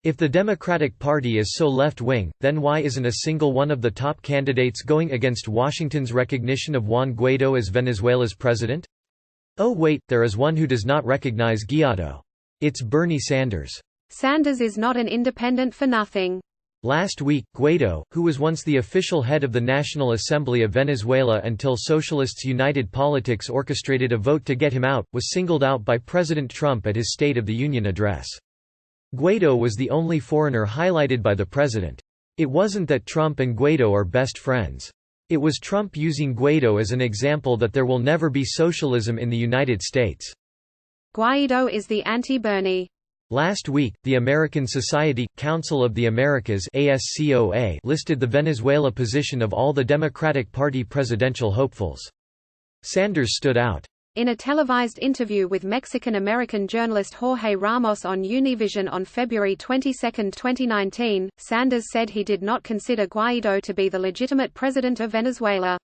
If the Democratic Party is so left-wing, then why isn't a single one of the top candidates going against Washington's recognition of Juan Guaido as Venezuela's president? Oh wait, there is one who does not recognize Guiado. It's Bernie Sanders. Sanders is not an independent for nothing. Last week, Guaido, who was once the official head of the National Assembly of Venezuela until Socialists United Politics orchestrated a vote to get him out, was singled out by President Trump at his State of the Union address. Guaido was the only foreigner highlighted by the president. It wasn't that Trump and Guaido are best friends. It was Trump using Guaido as an example that there will never be socialism in the United States. Guaido is the anti-Bernie. Last week, the American Society, Council of the Americas (ASCOA) listed the Venezuela position of all the Democratic Party presidential hopefuls. Sanders stood out. In a televised interview with Mexican-American journalist Jorge Ramos on Univision on February 22, 2019, Sanders said he did not consider Guaido to be the legitimate president of Venezuela.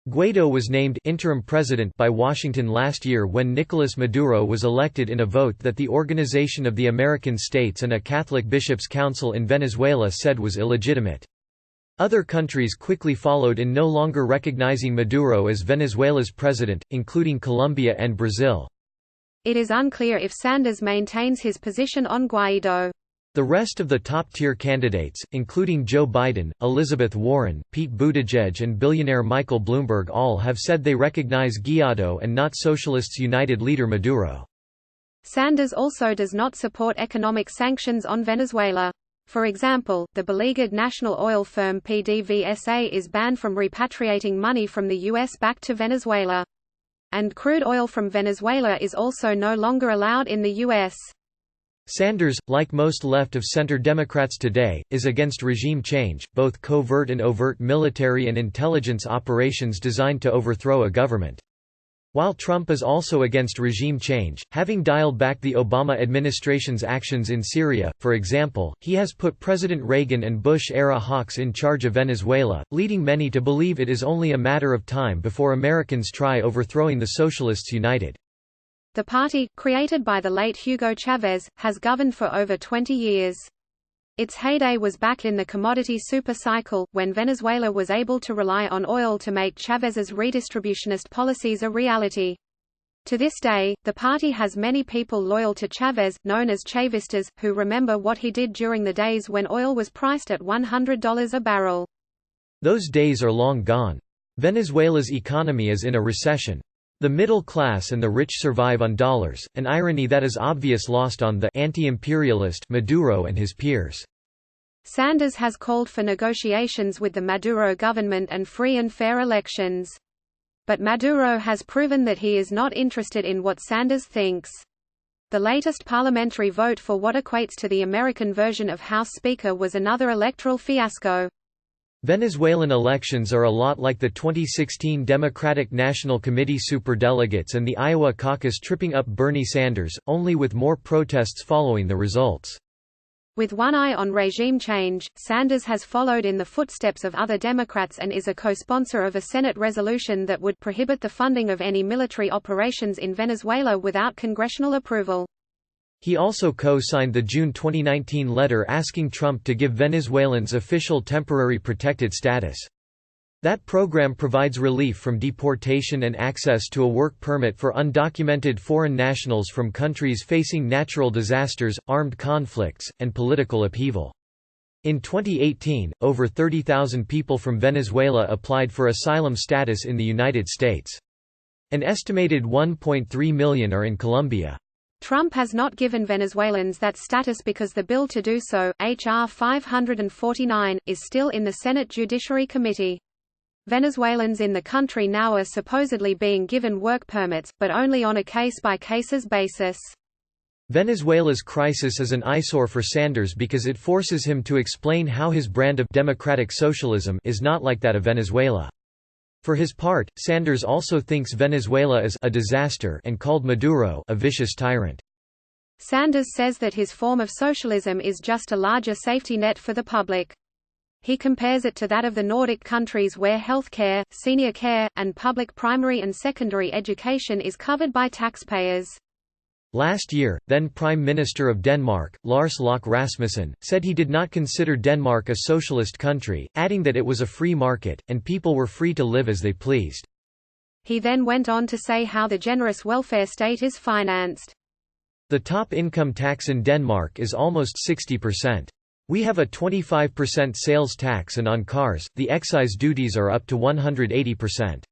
Guaido was named interim president by Washington last year when Nicolas Maduro was elected in a vote that the Organization of the American States and a Catholic Bishops' Council in Venezuela said was illegitimate. Other countries quickly followed in no longer recognizing Maduro as Venezuela's president, including Colombia and Brazil. It is unclear if Sanders maintains his position on Guaido. The rest of the top-tier candidates, including Joe Biden, Elizabeth Warren, Pete Buttigieg and billionaire Michael Bloomberg all have said they recognize Guaido and not Socialists United leader Maduro. Sanders also does not support economic sanctions on Venezuela. For example, the beleaguered national oil firm PDVSA is banned from repatriating money from the U.S. back to Venezuela. And crude oil from Venezuela is also no longer allowed in the U.S. Sanders, like most left-of-center Democrats today, is against regime change, both covert and overt military and intelligence operations designed to overthrow a government. While Trump is also against regime change, having dialed back the Obama administration's actions in Syria, for example, he has put President Reagan and Bush-era hawks in charge of Venezuela, leading many to believe it is only a matter of time before Americans try overthrowing the Socialists United. The party, created by the late Hugo Chavez, has governed for over 20 years. Its heyday was back in the commodity super cycle, when Venezuela was able to rely on oil to make Chavez's redistributionist policies a reality. To this day, the party has many people loyal to Chavez, known as Chavistas, who remember what he did during the days when oil was priced at $100 a barrel. Those days are long gone. Venezuela's economy is in a recession. The middle class and the rich survive on dollars, an irony that is obvious lost on the anti-imperialist Maduro and his peers. Sanders has called for negotiations with the Maduro government and free and fair elections. But Maduro has proven that he is not interested in what Sanders thinks. The latest parliamentary vote for what equates to the American version of House Speaker was another electoral fiasco. Venezuelan elections are a lot like the 2016 Democratic National Committee superdelegates and the Iowa caucus tripping up Bernie Sanders, only with more protests following the results. With one eye on regime change, Sanders has followed in the footsteps of other Democrats and is a co-sponsor of a Senate resolution that would prohibit the funding of any military operations in Venezuela without congressional approval. He also co-signed the June 2019 letter asking Trump to give Venezuelans official temporary protected status. That program provides relief from deportation and access to a work permit for undocumented foreign nationals from countries facing natural disasters, armed conflicts, and political upheaval. In 2018, over 30,000 people from Venezuela applied for asylum status in the United States. An estimated 1.3 million are in Colombia. Trump has not given Venezuelans that status because the bill to do so, H.R. 549, is still in the Senate Judiciary Committee. Venezuelans in the country now are supposedly being given work permits, but only on a case-by-cases basis. Venezuela's crisis is an eyesore for Sanders because it forces him to explain how his brand of democratic socialism is not like that of Venezuela. For his part, Sanders also thinks Venezuela is a disaster and called Maduro a vicious tyrant. Sanders says that his form of socialism is just a larger safety net for the public. He compares it to that of the Nordic countries where health care, senior care, and public primary and secondary education is covered by taxpayers. Last year, then Prime Minister of Denmark, Lars Løkke Rasmussen, said he did not consider Denmark a socialist country, adding that it was a free market, and people were free to live as they pleased. He then went on to say how the generous welfare state is financed. The top income tax in Denmark is almost 60%. We have a 25% sales tax, and on cars, the excise duties are up to 180%.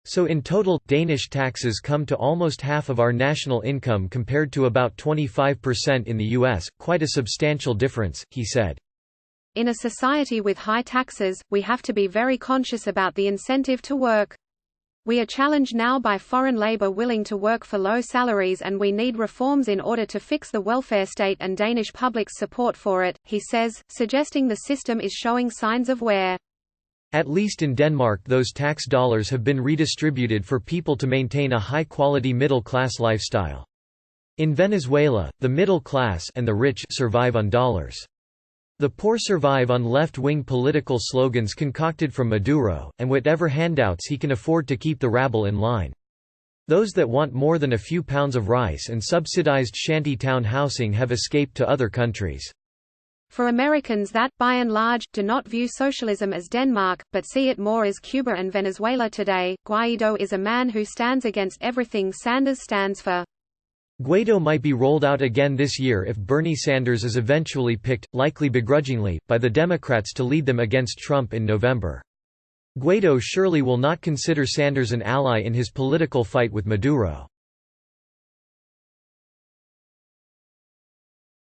So in total, Danish taxes come to almost half of our national income compared to about 25% in the US, quite a substantial difference, he said. In a society with high taxes, we have to be very conscious about the incentive to work. We are challenged now by foreign labor willing to work for low salaries, and we need reforms in order to fix the welfare state and Danish public's support for it, he says, suggesting the system is showing signs of wear. At least in Denmark, those tax dollars have been redistributed for people to maintain a high-quality middle-class lifestyle. In Venezuela, the middle class and the rich survive on dollars. The poor survive on left-wing political slogans concocted from Maduro, and whatever handouts he can afford to keep the rabble in line. Those that want more than a few pounds of rice and subsidized shanty-town housing have escaped to other countries. For Americans that, by and large, do not view socialism as Denmark, but see it more as Cuba and Venezuela today, Guaido is a man who stands against everything Sanders stands for. Guaido might be rolled out again this year if Bernie Sanders is eventually picked, likely begrudgingly, by the Democrats to lead them against Trump in November. Guaido surely will not consider Sanders an ally in his political fight with Maduro.